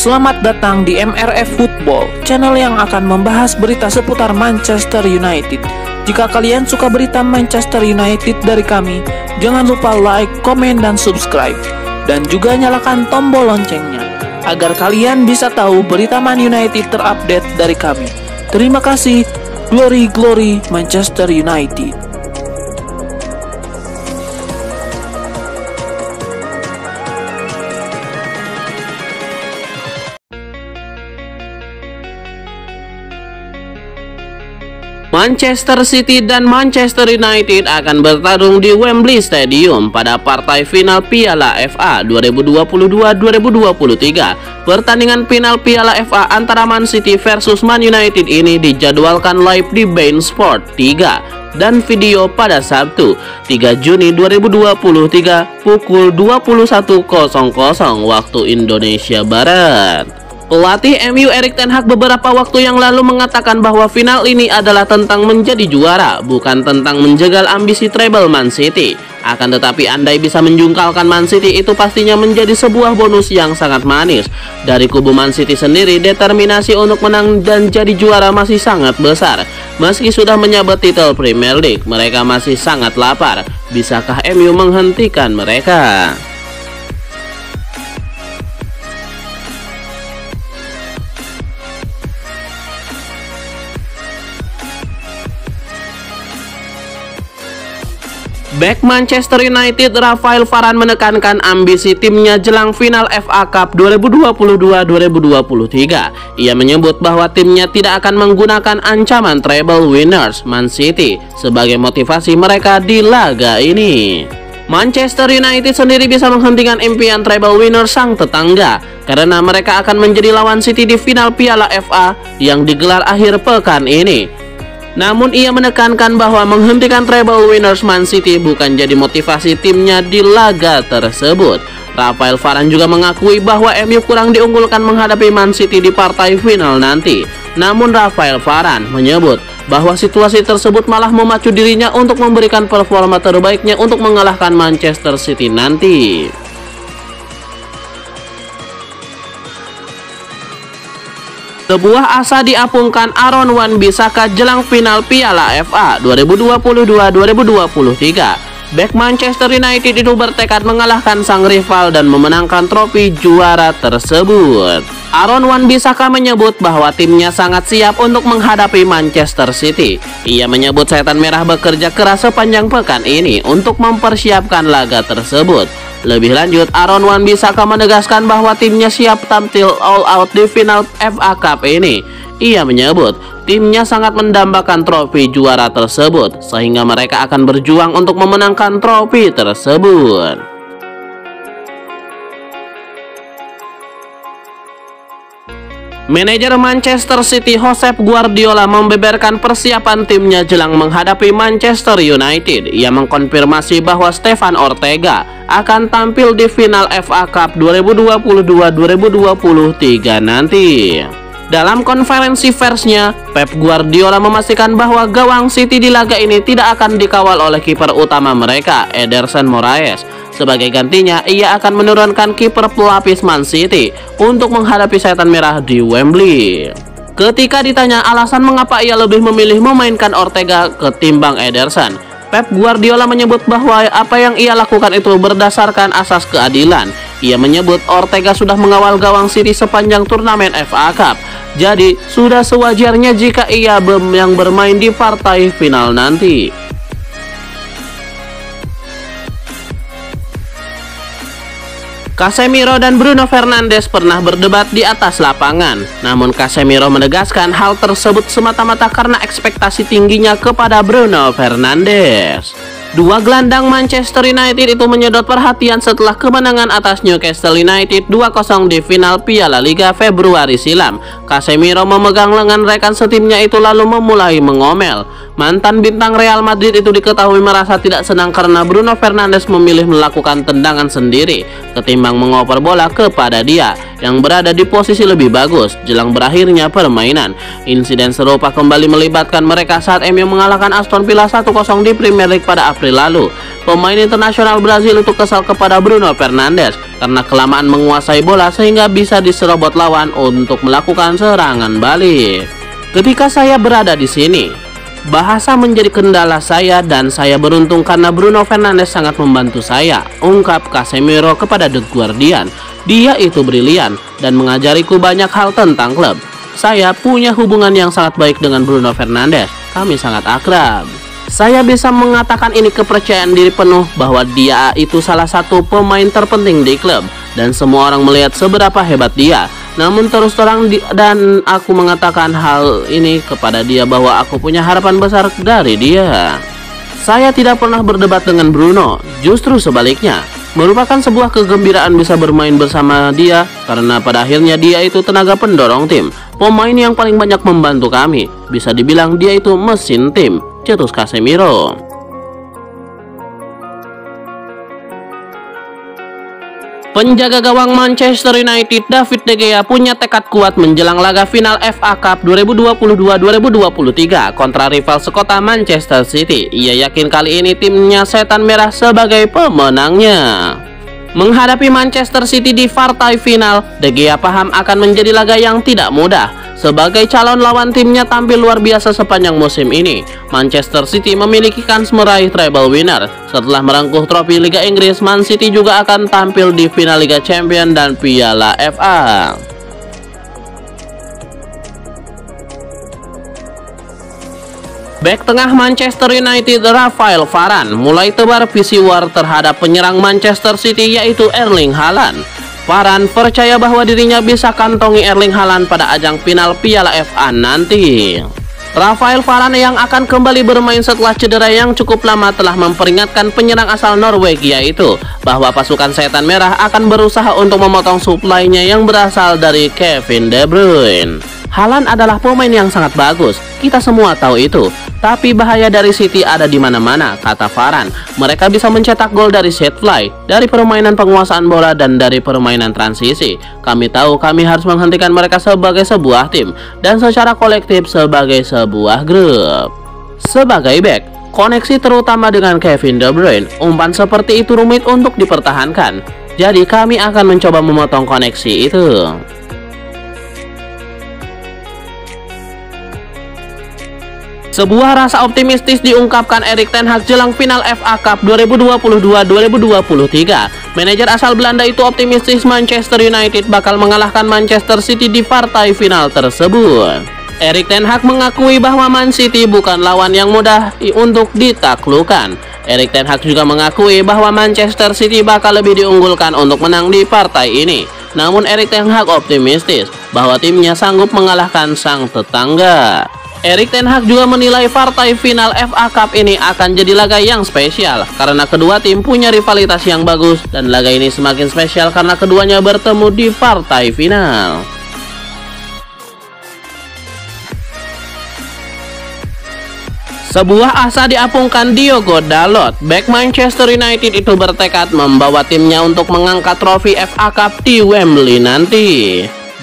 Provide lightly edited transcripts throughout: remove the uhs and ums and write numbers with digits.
Selamat datang di MRF Football, channel yang akan membahas berita seputar Manchester United. Jika kalian suka berita Manchester United dari kami, jangan lupa like, komen, dan subscribe. Dan juga nyalakan tombol loncengnya, agar kalian bisa tahu berita Man United terupdate dari kami. Terima kasih, Glory Glory Manchester United. Manchester City dan Manchester United akan bertarung di Wembley Stadium pada partai final Piala FA 2022-2023. Pertandingan final Piala FA antara Man City versus Man United ini dijadwalkan live di beIN Sport 3 dan video pada Sabtu 3 Juni 2023 pukul 21.00 waktu Indonesia Barat. Pelatih MU Erik ten Hag beberapa waktu yang lalu mengatakan bahwa final ini adalah tentang menjadi juara, bukan tentang menjegal ambisi treble Man City. Akan tetapi andai bisa menjungkalkan Man City, itu pastinya menjadi sebuah bonus yang sangat manis. Dari kubu Man City sendiri, determinasi untuk menang dan jadi juara masih sangat besar. Meski sudah menyabet titel Premier League, mereka masih sangat lapar. Bisakah MU menghentikan mereka? Bek Manchester United Rafael Varane menekankan ambisi timnya jelang final FA Cup 2022-2023. Ia menyebut bahwa timnya tidak akan menggunakan ancaman treble winners Man City sebagai motivasi mereka di laga ini. Manchester United sendiri bisa menghentikan impian treble winner sang tetangga karena mereka akan menjadi lawan City di final Piala FA yang digelar akhir pekan ini. Namun ia menekankan bahwa menghentikan treble winners Man City bukan jadi motivasi timnya di laga tersebut. Rafael Varane juga mengakui bahwa MU kurang diunggulkan menghadapi Man City di partai final nanti. Namun Rafael Varane menyebut bahwa situasi tersebut malah memacu dirinya untuk memberikan performa terbaiknya untuk mengalahkan Manchester City nanti. Sebuah asa diapungkan Aaron Wan-Bissaka jelang final Piala FA 2022-2023. Bek Manchester United itu bertekad mengalahkan sang rival dan memenangkan trofi juara tersebut. Aaron Wan-Bissaka menyebut bahwa timnya sangat siap untuk menghadapi Manchester City. Ia menyebut Setan Merah bekerja keras sepanjang pekan ini untuk mempersiapkan laga tersebut. Lebih lanjut, Aaron Wan-Bissaka menegaskan bahwa timnya siap tampil all out di final FA Cup ini. Ia menyebut timnya sangat mendambakan trofi juara tersebut, sehingga mereka akan berjuang untuk memenangkan trofi tersebut. Manajer Manchester City Josep Guardiola membeberkan persiapan timnya jelang menghadapi Manchester United. Ia mengkonfirmasi bahwa Stefan Ortega akan tampil di final FA Cup 2022-2023 nanti. Dalam konferensi persnya, Pep Guardiola memastikan bahwa gawang City di laga ini tidak akan dikawal oleh kiper utama mereka, Ederson Moraes. Sebagai gantinya, ia akan menurunkan kiper pelapis Man City untuk menghadapi Setan Merah di Wembley. Ketika ditanya alasan mengapa ia lebih memilih memainkan Ortega ketimbang Ederson, Pep Guardiola menyebut bahwa apa yang ia lakukan itu berdasarkan asas keadilan. Ia menyebut Ortega sudah mengawal gawang City sepanjang turnamen FA Cup. Jadi, sudah sewajarnya jika ia yang bermain di partai final nanti. Casemiro dan Bruno Fernandes pernah berdebat di atas lapangan. Namun Casemiro menegaskan hal tersebut semata-mata karena ekspektasi tingginya kepada Bruno Fernandes. Dua gelandang Manchester United itu menyedot perhatian setelah kemenangan atas Newcastle United 2-0 di final Piala Liga Februari silam. Casemiro memegang lengan rekan setimnya itu lalu memulai mengomel. Mantan bintang Real Madrid itu diketahui merasa tidak senang karena Bruno Fernandes memilih melakukan tendangan sendiri ketimbang mengoper bola kepada dia yang berada di posisi lebih bagus jelang berakhirnya permainan. Insiden serupa kembali melibatkan mereka saat MU mengalahkan Aston Villa 1-0 di Premier League pada April lalu. Pemain internasional Brazil itu kesal kepada Bruno Fernandes karena kelamaan menguasai bola sehingga bisa diserobot lawan untuk melakukan serangan balik. Ketika saya berada di sini, bahasa menjadi kendala saya dan saya beruntung karena Bruno Fernandes sangat membantu saya, ungkap Casemiro kepada The Guardian. Dia itu brilian dan mengajariku banyak hal tentang klub. Saya punya hubungan yang sangat baik dengan Bruno Fernandes. Kami sangat akrab. Saya bisa mengatakan ini kepercayaan diri penuh bahwa dia itu salah satu pemain terpenting di klub dan semua orang melihat seberapa hebat dia. Namun terus terang dan aku mengatakan hal ini kepada dia bahwa aku punya harapan besar dari dia. Saya tidak pernah berdebat dengan Bruno, justru sebaliknya. Merupakan sebuah kegembiraan bisa bermain bersama dia karena pada akhirnya dia itu tenaga pendorong tim, pemain yang paling banyak membantu kami. Bisa dibilang dia itu mesin tim, cetus Casemiro. Penjaga gawang Manchester United David De Gea punya tekad kuat menjelang laga final FA Cup 2022-2023 kontra rival sekota Manchester City. Ia yakin kali ini timnya Setan Merah sebagai pemenangnya. Menghadapi Manchester City di partai final, De Gea paham akan menjadi laga yang tidak mudah. Sebagai calon lawan timnya tampil luar biasa sepanjang musim ini. Manchester City memiliki kans meraih treble winner. Setelah merengkuh trofi Liga Inggris, Man City juga akan tampil di final Liga Champions dan Piala FA. Bek tengah Manchester United Rafael Varane mulai tebar visi war terhadap penyerang Manchester City yaitu Erling Haaland. Varane percaya bahwa dirinya bisa kantongi Erling Haaland pada ajang final Piala FA nanti. Rafael Varane yang akan kembali bermain setelah cedera yang cukup lama telah memperingatkan penyerang asal Norwegia itu bahwa pasukan Setan Merah akan berusaha untuk memotong suplainya yang berasal dari Kevin De Bruyne. Haaland adalah pemain yang sangat bagus, kita semua tahu itu. Tapi bahaya dari City ada di mana-mana, kata Varane. Mereka bisa mencetak gol dari set fly, dari permainan penguasaan bola dan dari permainan transisi. Kami tahu kami harus menghentikan mereka sebagai sebuah tim dan secara kolektif sebagai sebuah grup. Sebagai bek, koneksi terutama dengan Kevin De Bruyne, umpan seperti itu rumit untuk dipertahankan. Jadi kami akan mencoba memotong koneksi itu. Sebuah rasa optimistis diungkapkan Erik ten Hag jelang final FA Cup 2022-2023. Manajer asal Belanda itu optimistis Manchester United bakal mengalahkan Manchester City di partai final tersebut. Erik ten Hag mengakui bahwa Man City bukan lawan yang mudah untuk ditaklukkan. Erik ten Hag juga mengakui bahwa Manchester City bakal lebih diunggulkan untuk menang di partai ini. Namun Erik ten Hag optimistis bahwa timnya sanggup mengalahkan sang tetangga. Erik ten Hag juga menilai partai final FA Cup ini akan jadi laga yang spesial karena kedua tim punya rivalitas yang bagus dan laga ini semakin spesial karena keduanya bertemu di partai final. Sebuah asa diapungkan Diogo Dalot. Bek Manchester United itu bertekad membawa timnya untuk mengangkat trofi FA Cup di Wembley nanti.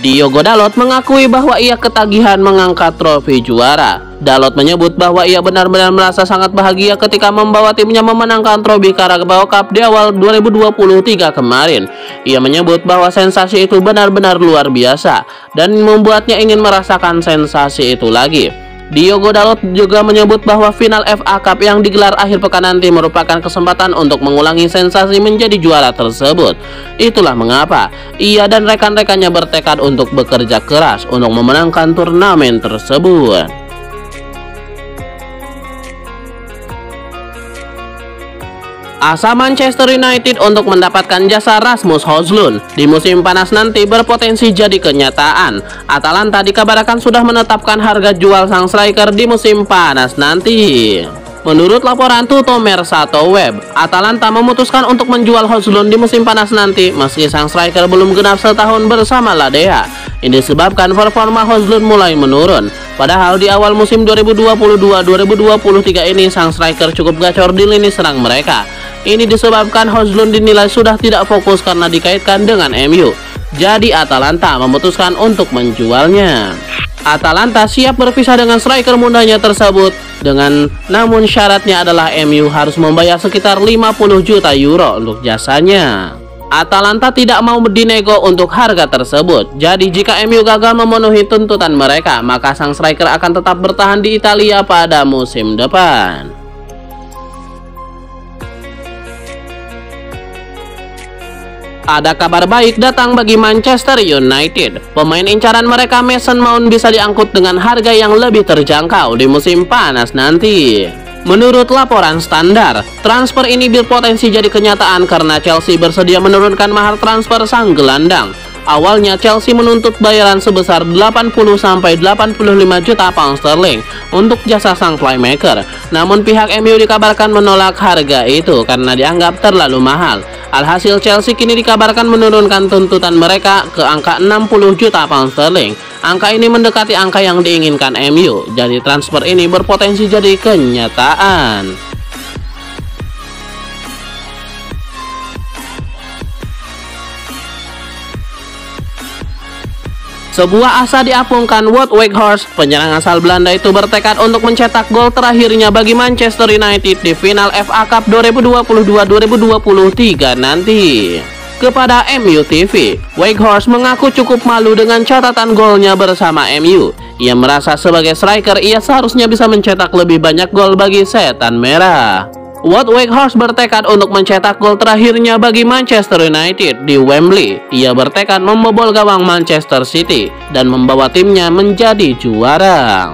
Diogo Dalot mengakui bahwa ia ketagihan mengangkat trofi juara. Dalot menyebut bahwa ia benar-benar merasa sangat bahagia ketika membawa timnya memenangkan trofi Carabao Cup di awal 2023 kemarin. Ia menyebut bahwa sensasi itu benar-benar luar biasa dan membuatnya ingin merasakan sensasi itu lagi. Diogo Dalot juga menyebut bahwa final FA Cup yang digelar akhir pekan nanti merupakan kesempatan untuk mengulangi sensasi menjadi juara tersebut. Itulah mengapa ia dan rekan-rekannya bertekad untuk bekerja keras untuk memenangkan turnamen tersebut. Asa Manchester United untuk mendapatkan jasa Rasmus Højlund di musim panas nanti berpotensi jadi kenyataan. Atalanta dikabarkan sudah menetapkan harga jual sang striker di musim panas nanti. Menurut laporan Tutto Mercato Web, Atalanta memutuskan untuk menjual Højlund di musim panas nanti meski sang striker belum genap setahun bersama Ladea. Ini disebabkan performa Højlund mulai menurun. Padahal di awal musim 2022-2023 ini sang striker cukup gacor di lini serang mereka. Ini disebabkan Højlund dinilai sudah tidak fokus karena dikaitkan dengan MU. Jadi Atalanta memutuskan untuk menjualnya. Atalanta siap berpisah dengan striker mudanya tersebut namun syaratnya adalah MU harus membayar sekitar 50 juta euro untuk jasanya. Atalanta tidak mau dinego untuk harga tersebut. Jadi jika MU gagal memenuhi tuntutan mereka, maka sang striker akan tetap bertahan di Italia pada musim depan. Ada kabar baik datang bagi Manchester United. Pemain incaran mereka Mason Mount bisa diangkut dengan harga yang lebih terjangkau di musim panas nanti. Menurut laporan Standar, transfer ini berpotensi jadi kenyataan karena Chelsea bersedia menurunkan mahar transfer sang gelandang. Awalnya Chelsea menuntut bayaran sebesar 80-85 juta pound sterling untuk jasa sang playmaker. Namun pihak MU dikabarkan menolak harga itu karena dianggap terlalu mahal. Alhasil Chelsea kini dikabarkan menurunkan tuntutan mereka ke angka 60 juta pound sterling. Angka ini mendekati angka yang diinginkan MU. Jadi transfer ini berpotensi jadi kenyataan. Sebuah asa diapungkan Wout Weghorst. Penyerang asal Belanda itu bertekad untuk mencetak gol terakhirnya bagi Manchester United di final FA Cup 2022-2023 nanti. Kepada MU TV, Weghorst mengaku cukup malu dengan catatan golnya bersama MU. Ia merasa sebagai striker ia seharusnya bisa mencetak lebih banyak gol bagi Setan Merah. Wout Weghorst bertekad untuk mencetak gol terakhirnya bagi Manchester United di Wembley. Ia bertekad membobol gawang Manchester City dan membawa timnya menjadi juara.